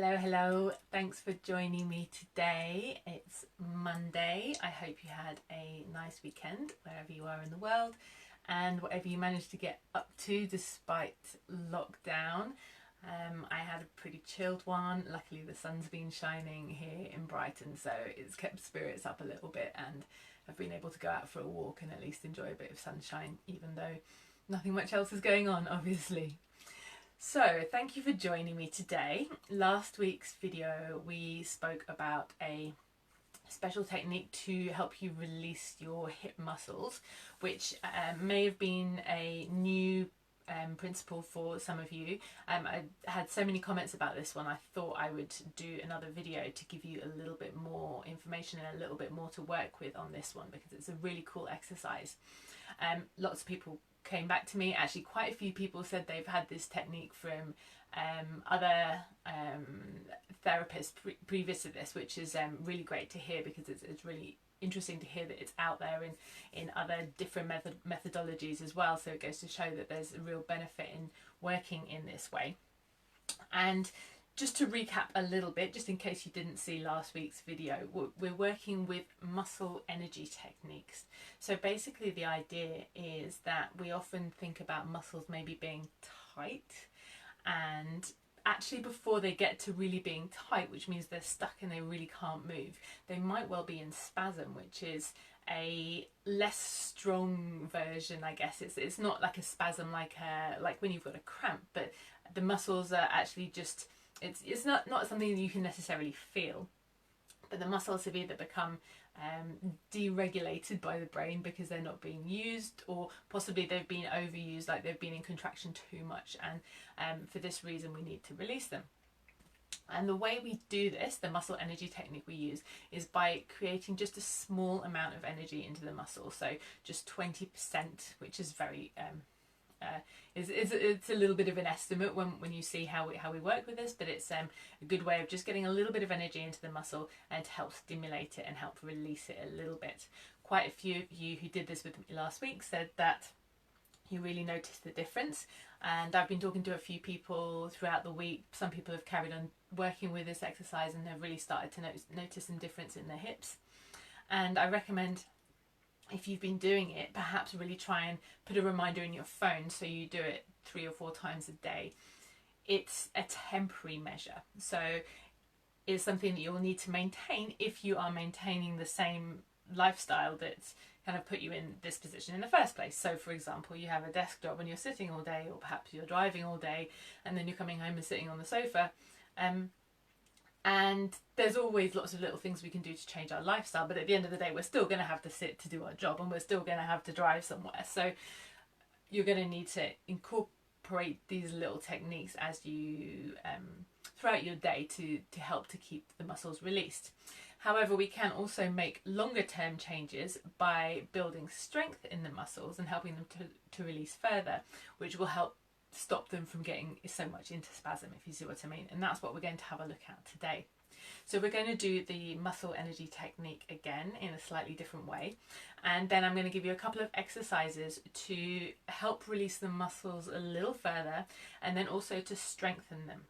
Hello, thanks for joining me today. It's Monday. I hope you had a nice weekend wherever you are in the world and whatever you managed to get up to despite lockdown. I had a pretty chilled one. Luckily the sun's been shining here in Brighton, so it's kept spirits up a little bit, and I've been able to go out for a walk and at least enjoy a bit of sunshine, even though nothing much else is going on, obviously. So thank you for joining me today. Last week's video we spoke about a special technique to help you release your hip muscles, which may have been a new principle for some of you. I had so many comments about this one, I thought I would do another video to give you a little bit more information and a little bit more to work with on this one, because it's a really cool exercise. Lots of people came back to me. Actually, quite a few people said they've had this technique from other therapists previous to this, which is really great to hear, because it's really interesting to hear that it's out there in other different methodologies as well. So it goes to show that there's a real benefit in working in this way. And just to recap a little bit, just in case you didn't see last week's video, we're working with muscle energy techniques. So basically the idea is that we often think about muscles maybe being tight, and actually before they get to really being tight, which means they're stuck and they really can't move, they might well be in spasm, which is a less strong version, I guess. It's not like a spasm like when you've got a cramp, but the muscles are actually just, it's not something that you can necessarily feel, but the muscles have either become deregulated by the brain because they're not being used, or possibly they've been overused, like they've been in contraction too much, and for this reason we need to release them. And the way we do this, the muscle energy technique we use, is by creating just a small amount of energy into the muscle, so just 20%, which is very it's a little bit of an estimate when you see how we work with this, but it's a good way of just getting a little bit of energy into the muscle and to help stimulate it and help release it a little bit. Quite a few of you who did this with me last week said that you really noticed the difference, and I've been talking to a few people throughout the week. Some people have carried on working with this exercise and have really started to notice some difference in their hips, and I recommend, if you've been doing it, perhaps really try and put a reminder in your phone so you do it 3 or 4 times a day. It's a temporary measure, so it's something that you'll need to maintain if you are maintaining the same lifestyle that's kind of put you in this position in the first place. So for example, you have a desk job and you're sitting all day, or perhaps you're driving all day and then you're coming home and sitting on the sofa, and there's always lots of little things we can do to change our lifestyle, but at the end of the day we're still going to have to sit to do our job, and we're still going to have to drive somewhere. So you're going to need to incorporate these little techniques as you throughout your day to help to keep the muscles released. However, we can also make longer term changes by building strength in the muscles and helping them to release further, which will help stop them from getting so much into spasm, if you see what I mean. And that's what we're going to have a look at today. So we're going to do the muscle energy technique again in a slightly different way, and then I'm going to give you a couple of exercises to help release the muscles a little further, and then also to strengthen them.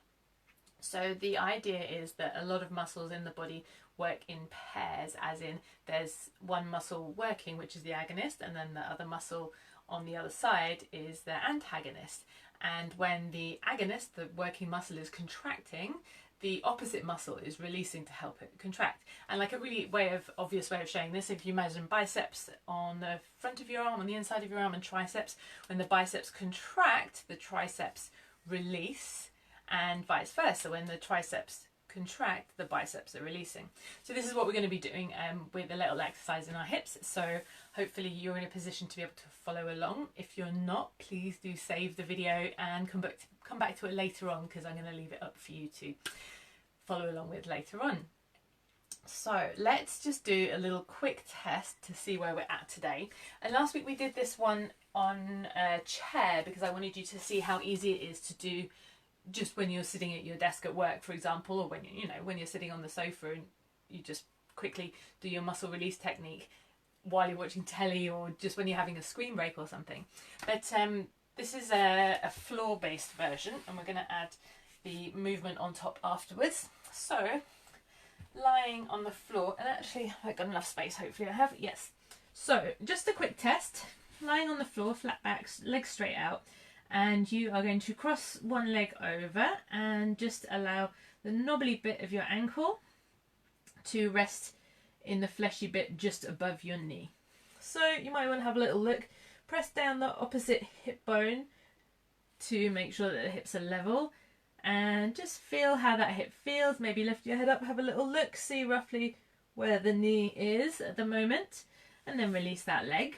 So the idea is that a lot of muscles in the body work in pairs, as in there's one muscle working, which is the agonist, and then the other muscle on the other side is the antagonist. And when the agonist, the working muscle, is contracting, the opposite muscle is releasing to help it contract. And like a really obvious way of showing this, if you imagine biceps on the front of your arm, on the inside of your arm, and triceps, when the biceps contract, the triceps release, and vice versa. When the triceps contract, the biceps are releasing. So this is what we're going to be doing with a little exercise in our hips. So hopefully you're in a position to be able to follow along. If you're not, please do save the video and come back to it later on, because I'm going to leave it up for you to follow along with later on. So let's just do a little quick test to see where we're at today. And last week we did this one on a chair because I wanted you to see how easy it is to do just when you're sitting at your desk at work, for example, or when you're sitting on the sofa and you just quickly do your muscle release technique while you're watching telly, or just when you're having a screen break or something. But this is a floor-based version, and we're going to add the movement on top afterwards. So lying on the floor, and actually I've got enough space, hopefully I have, yes. So just a quick test, lying on the floor, flat back, legs straight out, and you are going to cross one leg over and just allow the knobbly bit of your ankle to rest in the fleshy bit just above your knee. So you might want to have a little look, press down the opposite hip bone to make sure that the hips are level, and just feel how that hip feels. Maybe lift your head up, have a little look, see roughly where the knee is at the moment, and then release that leg.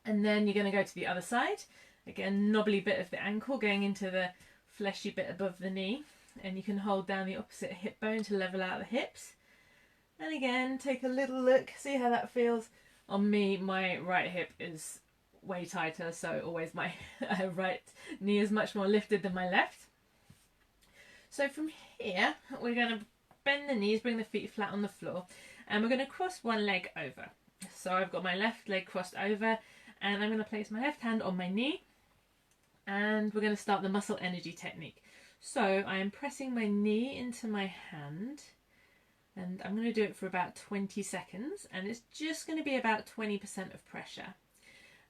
And then you're going to go to the other side. Again, knobbly bit of the ankle going into the fleshy bit above the knee, and you can hold down the opposite hip bone to level out the hips. And again, take a little look, see how that feels. On me, my right hip is way tighter, so always my right knee is much more lifted than my left. So from here, we're going to bend the knees, bring the feet flat on the floor, and we're going to cross one leg over. So I've got my left leg crossed over, and I'm going to place my left hand on my knee, and we're going to start the muscle energy technique. So I am pressing my knee into my hand, and I'm going to do it for about 20 seconds, and it's just going to be about 20% of pressure.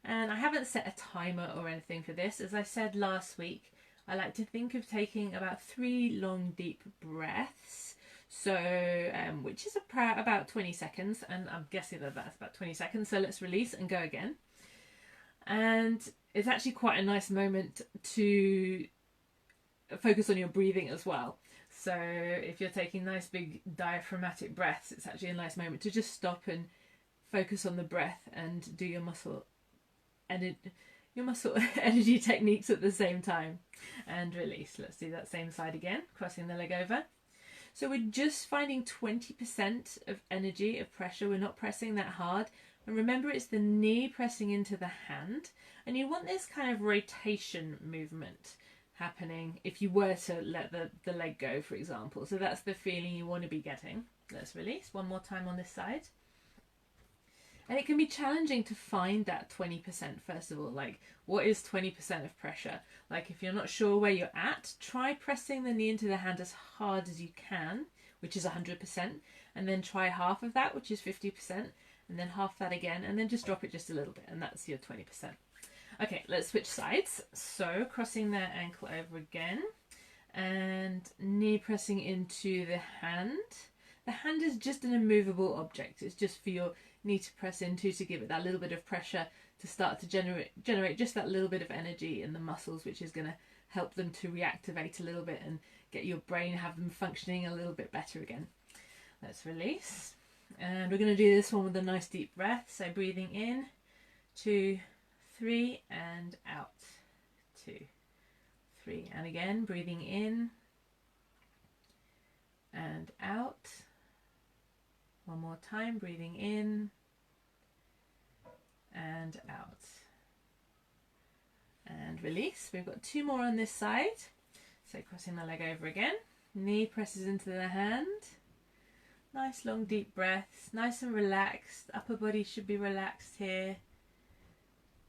And I haven't set a timer or anything for this. As I said last week, I like to think of taking about 3 long deep breaths, so which is about 20 seconds, and I'm guessing that that's about 20 seconds, so let's release and go again. And it's actually quite a nice moment to focus on your breathing as well. So if you're taking nice big diaphragmatic breaths, it's actually a nice moment to just stop and focus on the breath and do your muscle energy techniques at the same time. And release. Let's do that same side again, crossing the leg over. So we're just finding 20% of energy, of pressure. We're not pressing that hard. And remember, it's the knee pressing into the hand, and you want this kind of rotation movement happening if you were to let the leg go, for example. So that's the feeling you want to be getting. Let's release one more time on this side. And it can be challenging to find that 20%, first of all. Like, what is 20% of pressure? Like, if you're not sure where you're at, try pressing the knee into the hand as hard as you can, which is 100%, and then try half of that, which is 50%, and then half that again, and then just drop it just a little bit, and that's your 20%. Okay, let's switch sides. So crossing the ankle over again, and knee pressing into the hand. The hand is just an immovable object. It's just for your knee to press into to give it that little bit of pressure to start to generate just that little bit of energy in the muscles, which is going to help them to reactivate a little bit and get your brain, have them functioning a little bit better again. Let's release. And we're going to do this one with a nice deep breath. So breathing in, 2, 3, and out. 2, 3, and again breathing in and out. One more time, breathing in and out. And release. We've got 2 more on this side. So crossing the leg over again. Knee presses into the hand. Nice long deep breaths, nice and relaxed. Upper body should be relaxed here.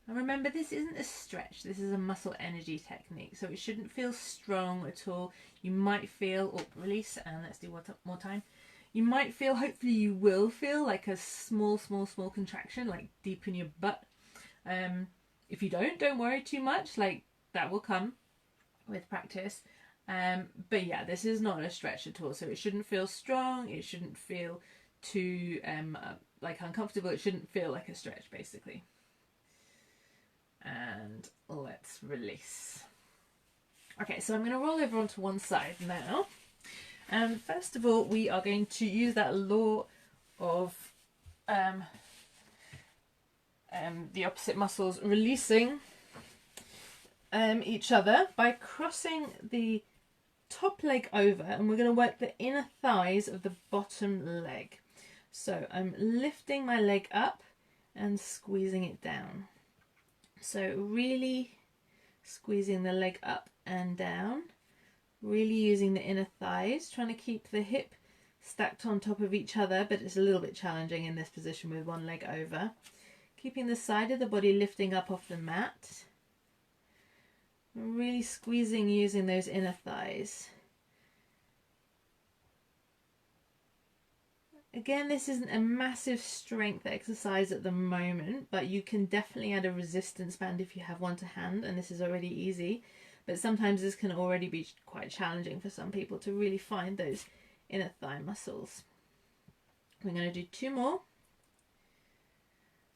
And remember, this isn't a stretch, this is a muscle energy technique, so it shouldn't feel strong at all. You might feel, release, and let's do one more time. You might feel, hopefully you will feel like a small contraction, like deep in your butt. If you don't worry too much, like that will come with practice. But yeah, this is not a stretch at all, so it shouldn't feel strong, it shouldn't feel too like uncomfortable, it shouldn't feel like a stretch basically. And let's release. Okay, so I'm going to roll over onto one side now, and first of all we are going to use that law of the opposite muscles releasing each other by crossing the top leg over, and we're going to work the inner thighs of the bottom leg. So I'm lifting my leg up and squeezing it down. So really squeezing the leg up and down, really using the inner thighs, trying to keep the hip stacked on top of each other, but it's a little bit challenging in this position with one leg over. Keeping the side of the body lifting up off the mat. I'm really squeezing using those inner thighs. Again, this isn't a massive strength exercise at the moment, but you can definitely add a resistance band if you have one to hand, and this is already easy. But sometimes this can already be quite challenging for some people to really find those inner thigh muscles. We're going to do 2 more.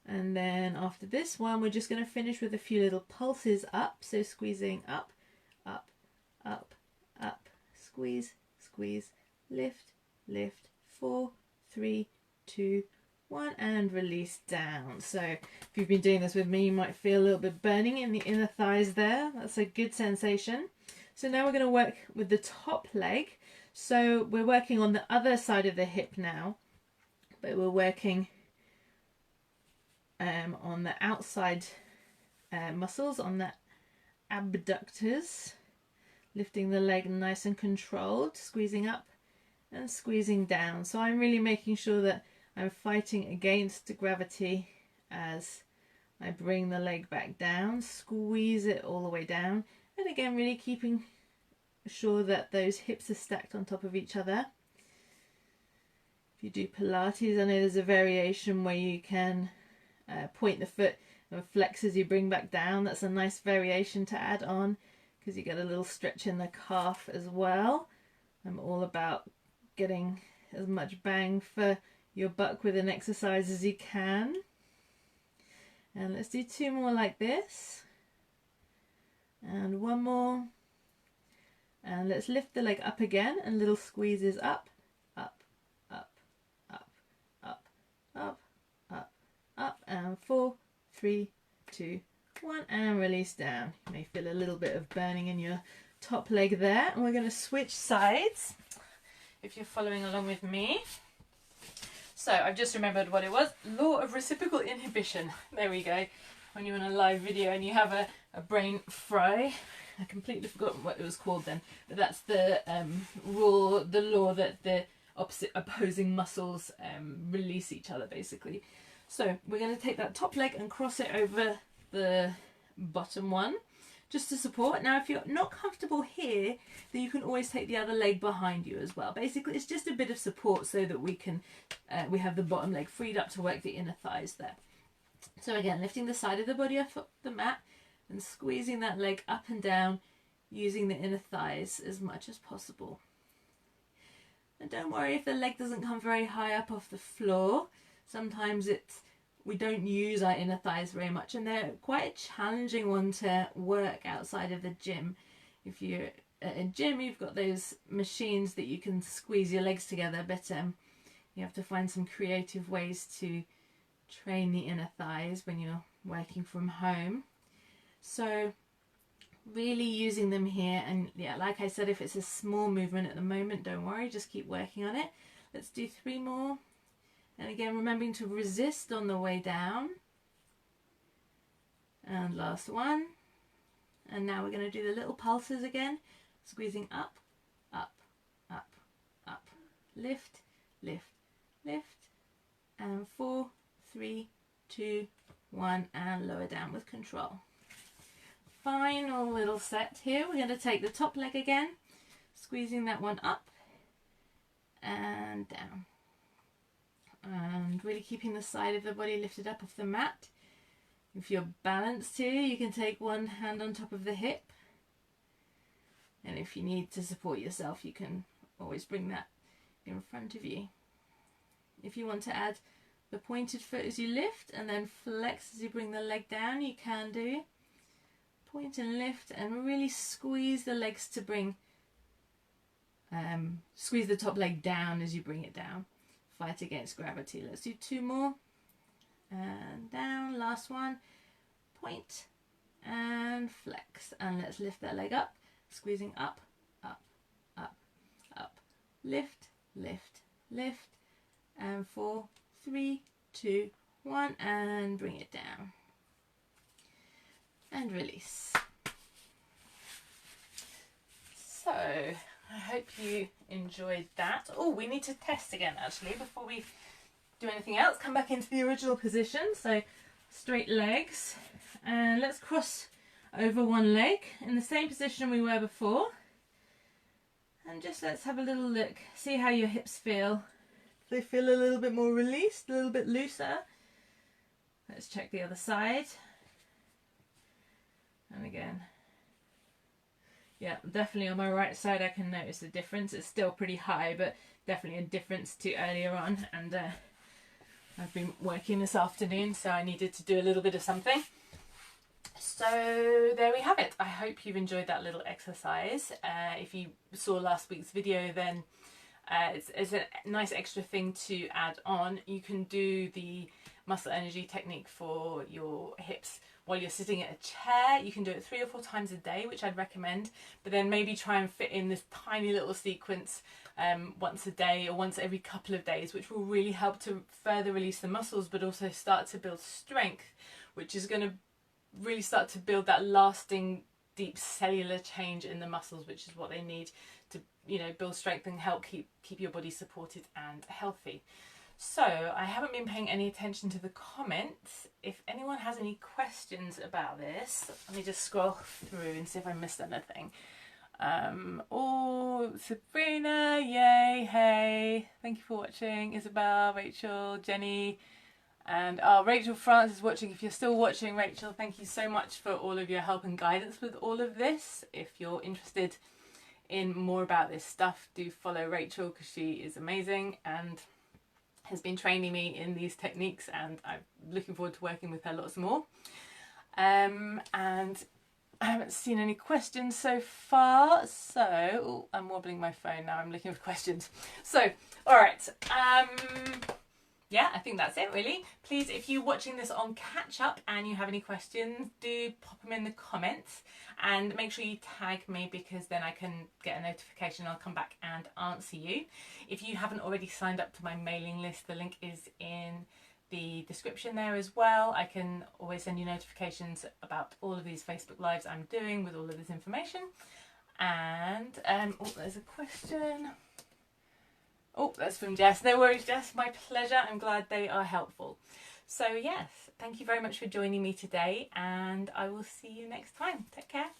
And then after this one, we're just going to finish with a few little pulses up. So squeezing up, up, up, up, squeeze, squeeze, lift, lift, 4, 3, 2, 1, and release down. So if you've been doing this with me, you might feel a little bit burning in the inner thighs there. That's a good sensation. So now we're going to work with the top leg. So we're working on the other side of the hip now, but we're working on the outside muscles, on the abductors, lifting the leg nice and controlled, squeezing up and squeezing down. So I'm really making sure that I'm fighting against the gravity as I bring the leg back down, squeeze it all the way down, and again really keeping sure that those hips are stacked on top of each other. If you do Pilates, I know there's a variation where you can point the foot and flex as you bring back down. That's a nice variation to add on because you get a little stretch in the calf as well. I'm all about getting as much bang for your buck with an exercise as you can. And let's do 2 more like this. And 1 more. And let's lift the leg up again and little squeezes up, up, up, up, up, up, up, up, and 4, 3, 2, 1, and release down. You may feel a little bit of burning in your top leg there. And we're going to switch sides if you're following along with me. So I've just remembered what it was. Law of reciprocal inhibition. There we go. When you're in a live video and you have a brain fry. I completely forgot what it was called then. But that's the rule, the law that the opposing muscles release each other basically. So we're going to take that top leg and cross it over the bottom one just to support. Now if you're not comfortable here, then you can always take the other leg behind you as well. Basically it's just a bit of support so that we can we have the bottom leg freed up to work the inner thighs there. So again, lifting the side of the body off the mat and squeezing that leg up and down using the inner thighs as much as possible. And don't worry if the leg doesn't come very high up off the floor. Sometimes we don't use our inner thighs very much, and they're quite a challenging one to work outside of the gym. If you're at a gym, you've got those machines that you can squeeze your legs together, but you have to find some creative ways to train the inner thighs when you're working from home. So really using them here, and yeah, like I said, if it's a small movement at the moment, don't worry, just keep working on it. Let's do 3 more. And again, remembering to resist on the way down. And last one. And now we're going to do the little pulses again. Squeezing up, up, up, up. Lift, lift, lift. And 4, 3, 2, 1. And lower down with control. Final little set here. We're going to take the top leg again. Squeezing that one up and down. And really keeping the side of the body lifted up off the mat. If you're balanced here, you can take one hand on top of the hip, and if you need to support yourself, you can always bring that in front of you. If you want to add the pointed foot as you lift and then flex as you bring the leg down, you can do. Point and lift and really squeeze the legs to bring squeeze the top leg down as you bring it down. Fight against gravity. Let's do 2 more. And down. Last one. Point and flex. And let's lift that leg up. Squeezing up, up, up, up. Lift, lift, lift. And 4, 3, 2, 1. And bring it down. And release. So I hope you enjoyed that. Oh, we need to test again actually before we do anything else. Come back into the original position. So straight legs, and let's cross over one leg in the same position we were before. And just let's have a little look, see how your hips feel. They feel a little bit more released, a little bit looser. Let's check the other side. And again. Yeah, definitely on my right side I can notice the difference. It's still pretty high, but definitely a difference to earlier on. And I've been working this afternoon, so I needed to do a little bit of something. So there we have it. I hope you've enjoyed that little exercise. If you saw last week's video, then it's a nice extra thing to add on. You can do the muscle energy technique for your hips while you're sitting at a chair. You can do it 3 or 4 times a day, which I'd recommend, but then maybe try and fit in this tiny little sequence once a day or once every couple of days, which will really help to further release the muscles, but also start to build strength, which is going to really start to build that lasting deep cellular change in the muscles, which is what they need to, you know, build strength and help keep your body supported and healthy. So I haven't been paying any attention to the comments. If anyone has any questions about this, let me just scroll through and see if I missed anything. Oh, Sabrina, yay, hey, thank you for watching. Isabel, Rachel, Jenny, and Rachel France is watching. If you're still watching, Rachel, thank you so much for all of your help and guidance with all of this. If you're interested in more about this stuff, do follow Rachel, because she is amazing and has been training me in these techniques, and I'm looking forward to working with her lots more. And I haven't seen any questions so far, so I'm wobbling my phone now, I'm looking for questions. So, alright, yeah, I think that's it really. Please, if you're watching this on catch up and you have any questions, do pop them in the comments and make sure you tag me, because then I can get a notification and I'll come back and answer you. If you haven't already signed up to my mailing list, the link is in the description there as well. I can always send you notifications about all of these Facebook Lives I'm doing with all of this information. And, oh, there's a question. Oh, that's from Jess. No worries, Jess. My pleasure. I'm glad they are helpful. So yes, thank you very much for joining me today, and I will see you next time. Take care.